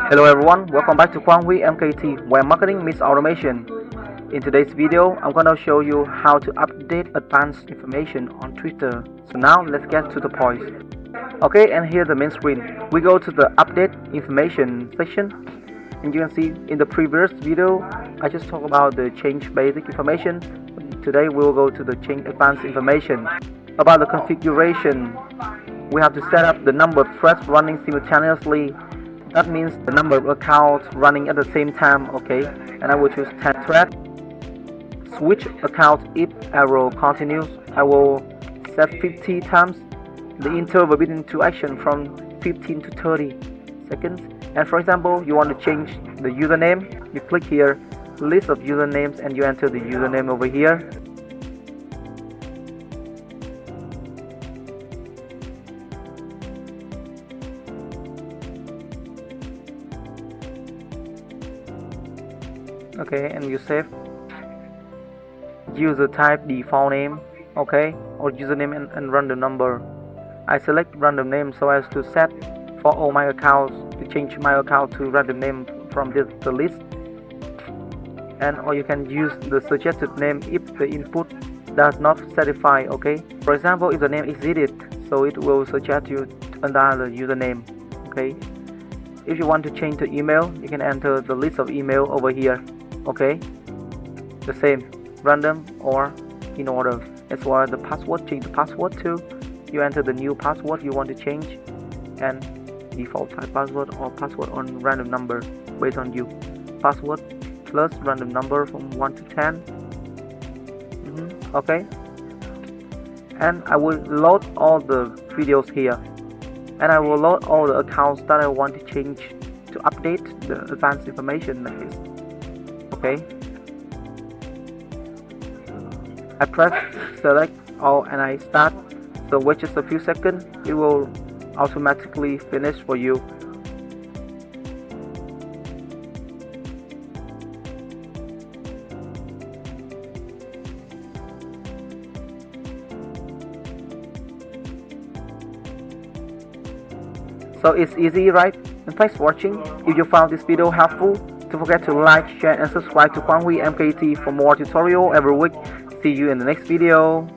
Hello everyone, welcome back to tonymktsoftware where marketing meets automation. In today's video, I'm gonna show you how to update advanced information on Twitter. So now let's get to the point. Okay, and here's the main screen. We go to the update information section, and you can see in the previous video I just talked about the change basic information. Today we will go to the change advanced information. About the configuration, we have to set up the number of threads running simultaneously. That means the number of accounts running at the same time. Okay, and I will choose 10 threads. Switch account if arrow continues. I will set 50 times the interval between two actions from 15 to 30 seconds. And for example, you want to change the username, you click here, list of usernames, and you enter the username over here. Okay, and you save. User type default name, okay, or username and random number. I select random name so as to set for all my accounts, to change my account to random name from the list. And or you can use the suggested name if the input does not satisfy. Okay, for example, if the name existed, so it will suggest you another username. Okay, if you want to change the email, you can enter the list of email over here. Okay, the same, random or in order. As well as the password, change the password too. You enter the new password you want to change, and default type password or password on random number based on you. Password plus random number from 1 to 10. Okay, and I will load all the videos here, and I will load all the accounts that I want to change to update the advanced information like this. Okay, I press select all and I start. So wait just a few seconds, it will automatically finish for you. So it's easy, right? And thanks for watching. If you found this video helpful, don't forget to like, share and subscribe to tonymkt for more tutorial every week. See you in the next video.